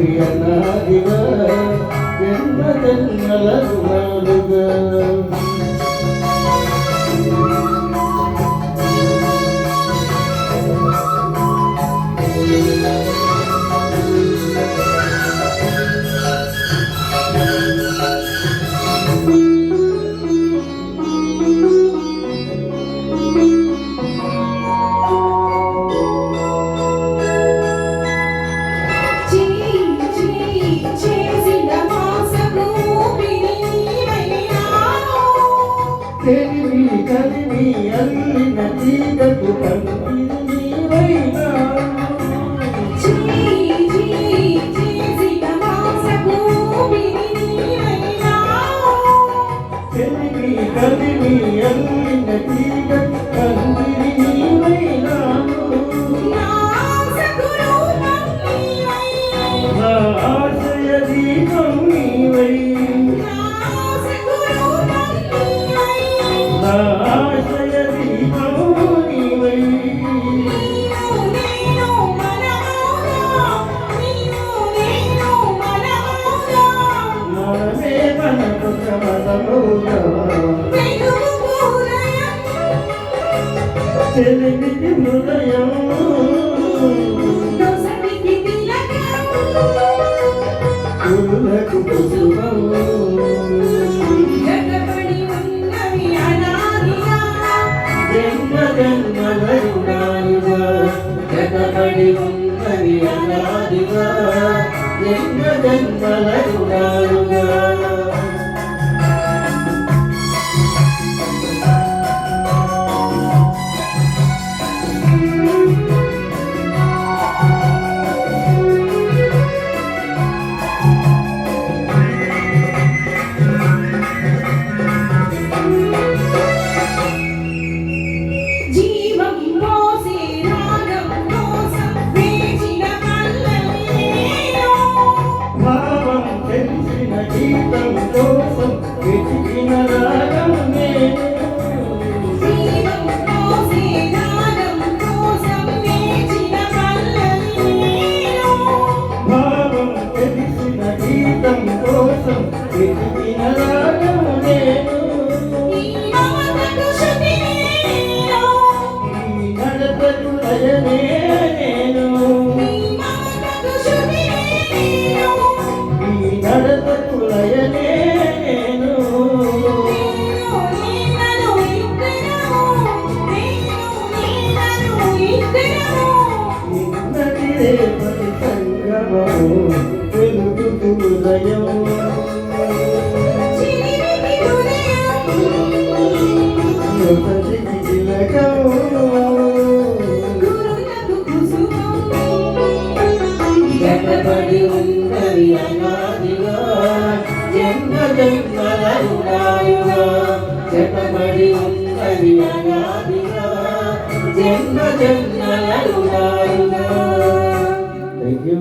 ఉన్నవి అనాదిగా జన్మ జన్మల రుణాలుగా కలిమి అల్లిన తీగకు పంపిణీ నీవైనా కలిమి అల్లిన తీగకు పంపిణీ నీవైనా నా ఆశయ దీపం నీవై ఆశయ దీపము నీవై మనమే మనకు సమదముగా చెలిమికి హృదయం కులకు కుసుమము జగబడి ఉన్నవి అనాదిగా జన్మ జన్మల రుణాలుగా గీతం కోసం వెతికిన రాగం నేను భావం తెలిసిన గీతం కోసం వెతికిన రాగం నేను ఈ నడతకు లయనే నేను నడతకు లయనే నేను నిన్నటి రేపటి సంగమము వెలుగుతూ హృదయం యువతికి తిలకం జగబడి ఉన్నవి అనాదిగా జన్మ జన్మల రుణాలుగా జగబడి ఉన్నవి అనాదిగా జన్మ జన్మల రుణాలుగా. Thank you.